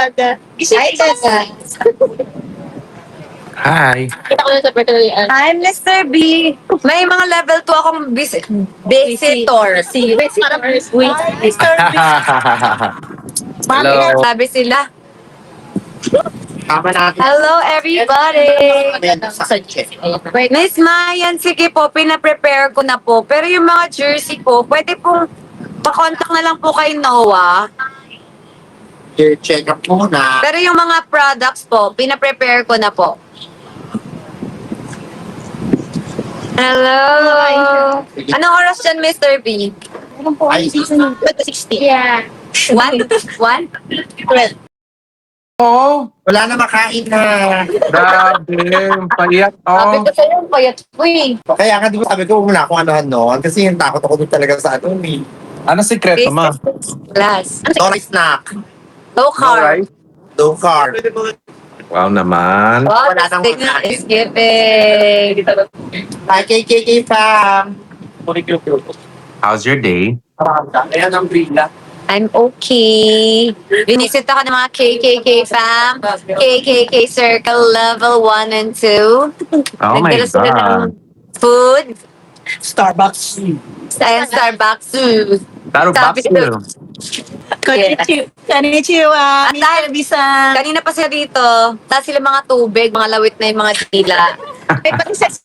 Dada. Hi, Dada. Hi. Kita ko na sa Bertolian. I'm Mr. B. May mga level 2 akong visitor. Mr. B. Hello. Sabi sila, Tama natin. hello everybody! Miss Mayan, sige po, pinaprepare ko na po. Pero yung mga jersey po, pwede pong pakontak na lang po kay Noah. Check up muna. Pero yung mga products po, pinaprepare ko na po. Hello! Anong oras dyan, Mr. B? Ay, 16. Yeah. 1? 12? oh, wala na makain na. Grabe, payat. Sabi Oh. ko sa'yo, payat po eh. Kaya nga di ba sabi ko, muna akong anuhan noon. Kasi yung takot ako doon talaga sa ano eh. Ano sikreto ma? Class. No rice snack. Low carb. No carb. Wow naman. Wow, Wala the nang signal makain. is giving. Hi, KKK fam. How's your day? Ayan ang brila. I'm okay. Binisit ako ng mga KKK fam. KKK Circle Level 1 and 2. Oh my Nagdala sila ng God. food. Starbucks. Sa Starbucks. Starbucks Sabi ko, yun. Konnichiwa. At dahil Bisa. kanina pa sila dito, tapos sila mga tubig, mga lawit na yung mga tila. May patises.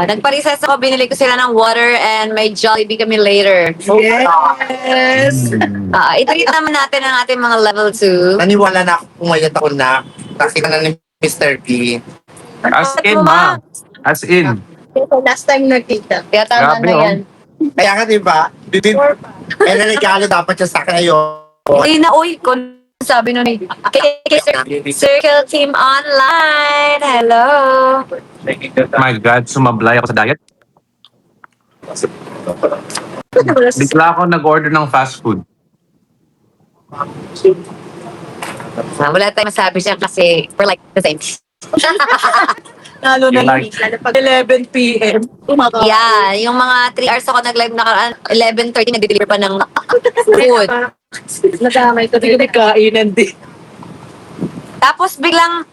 Nagpa-recess ako, binili ko sila ng water and may Jollibee kami later. Yes. I-treat naman natin ang ating mga level 2. Naniwala na ako, pumayat ako na nakita na ni Mr. P. As in, ma. As in. Last time nagkita. Kaya tama Grabe, na oh. yan. Kaya nga diba, eh naregalo dapat siya sa kayo. Hindi na, uy, kung sabi nun eh. Circle Team Online, hello. My God, sumablay ako sa diet. Bigla ako nag-order ng fast food. Wala tayong masabi siya kasi we're like the same. Lalo na Like- pag 11 p.m. Umaga. Yeah, yung mga 3 hours ako nag-live nakaraan, 11:30 nag-deliver pa ng food. Nadamay ko. Hindi ko kainan din. Tapos biglang,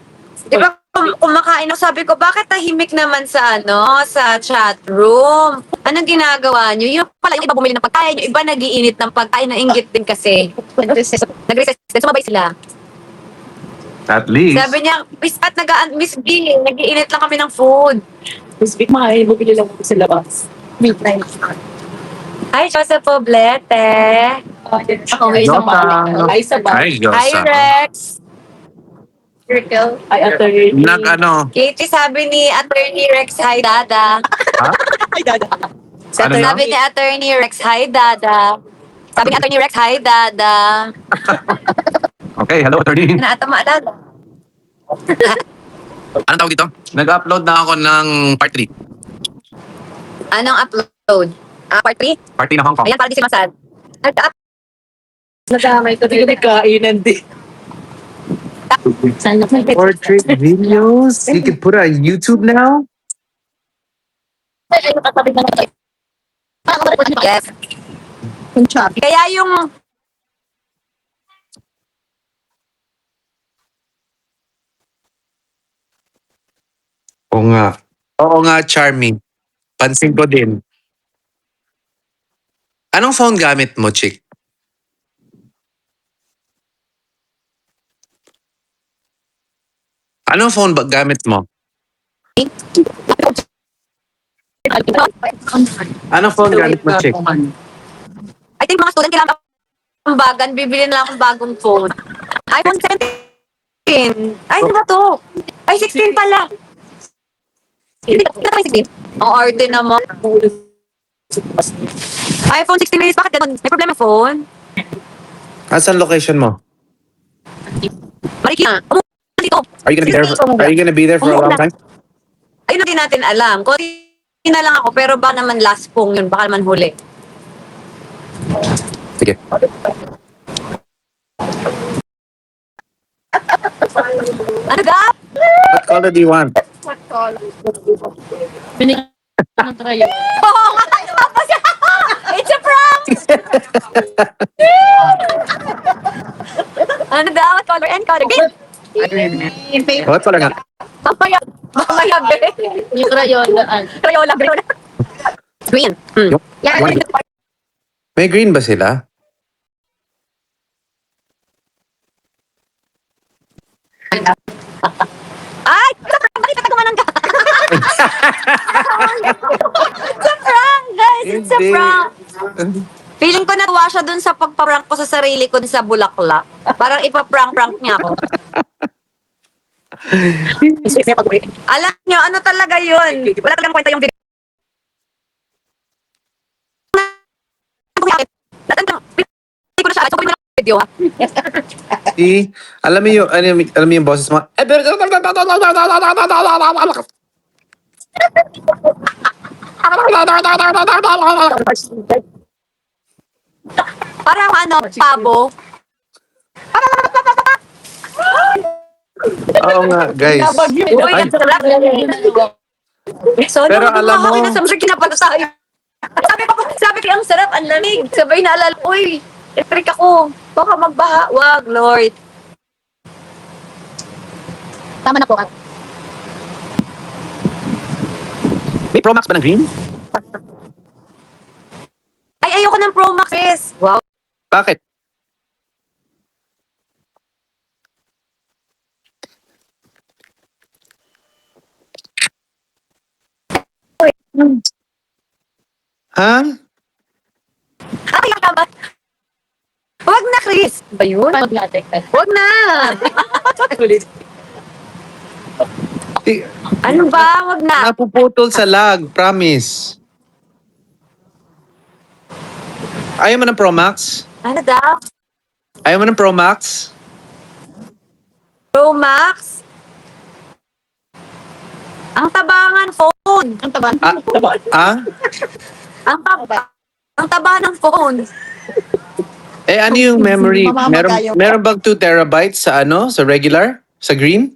di ba kumakain ako, sabi ko, bakit tahimik naman sa sa chat room? Anong ginagawa niyo? Yung pala, yung iba bumili ng pagkain, yung iba nagiinit ng pagkain, nainggit din kasi. Nag-recess din, sumabay sila. At least. Sabi niya, Miss B, nagiinit lang kami ng food. Miss Vic, makain mo bili lang ako sa labas. Midnight. Hi, Joseph Poblete. Ako may isang balik. Ay, sa Ay, balik. Diyos. Hi, Rex. Circle. Ay, attorney. Katie, sabi ni Attorney Rex, hi, Dada. Ay, dada. Ano na? Sabi ni Attorney Rex, hi, Dada. Sabi ni Attorney Rex, hi, Dada. Okay, hello, attorney. Naatama, Dada. Anong tawag dito? Nag-upload na ako ng part 3. Anong upload? Part 3? Part 3 ng Hong Kong. Ayan, para di si Masad. Nag-up. Nadamay ko. Hindi ko kainan din. Portrait videos? You could put on YouTube now? Yes. Yung chubby. Kaya yung... Oo nga. Oo nga, Charmy. Pansin ko din. Anong phone gamit mo, chick? Anong phone gamit mo? Anong phone gamit mo, chick? I think mga student kailangan ang bagan, bibili na lang akong bagong phone. iPhone 17. Ay, ano ba to? Ay, 16 pala. Hindi na may 16. Ang arte naman. iPhone 16 minutes, bakit ganun? May problema phone? Asan location mo? Marikina. Dito. Are you gonna be there for a long time? Ayun na din natin alam. Konti na lang ako, pero baka naman last pong yun. Baka naman huli. Sige. Ano ga? What color do you want? Binigyan ng trayo. Oo nga. Tapos, it's a prank! Ano daw? Color and color. Green! What pala nga? Mamaya. Mamaya, be. Yung Crayola. Crayola, Crayola. Green. Yung- Yan. May green ba sila? Ay! Bakit natagumanan ka? It's a prank, guys! It's a Hindi. prank! Feeling ko natuwa siya dun sa pagpa-prank ko sa sarili ko dun sa bulaklak. Parang ipa-prank-prank niya ako. Alam niyo, ano talaga yun? Wala talagang kwenta yung video. Hindi ko na siya. So, ko na video, ha? Alam mo yung, alam mo yung boses mo? Parang ano, pabo. Oo nga, guys. Uy, Ay, ang sarap. So, Pero nung alam ako mo- na sa musik, kinapata tayo. Sabi ko, ang sarap, ang lamig. Sabay naalala, uy, electric ako. Baka magbaha. Wag, Lord. Tama na po. May Pro Max ba ng green? Ay, ayoko ng Pro Max, Chris. Wow. Bakit? Ha? Ay, ang tama. Wag na, Chris. Ba yun? Mag-atek. Wag na. Di- Ano ba? Wag na. Napuputol sa lag, promise. Ayaw mo ng Pro Max? Ano daw? Ayaw mo ng Pro Max? Pro Max? Ang tabangan phone. Ang taba. Ah? Ang taba. Ang taba ng phone. Eh, ano yung memory? Mamamatay yung- Meron bang 2 terabytes sa ano? Sa regular? Sa green?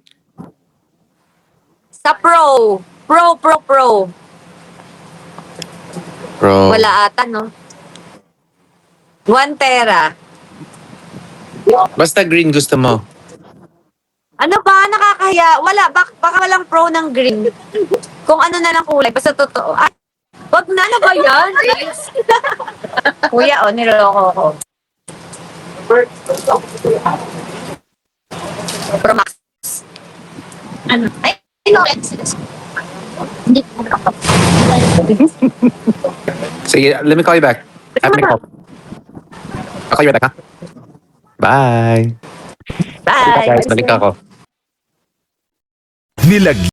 Sa Pro. Pro. Pro. Wala ata, no? 1 tera. Basta green gusto mo. Ano ba? Nakakahiya. Wala. Baka walang pro ng green. Kung ano na lang kulay. Basta totoo. Ay, wag na. Ano ba yan? Kuya, niloloko ko. Pro Max. Ano? Ay, hindi ko Sige, let me call you back. I'm gonna call. I'll call you back, ha? Bye. Bye. Guys, balik ako.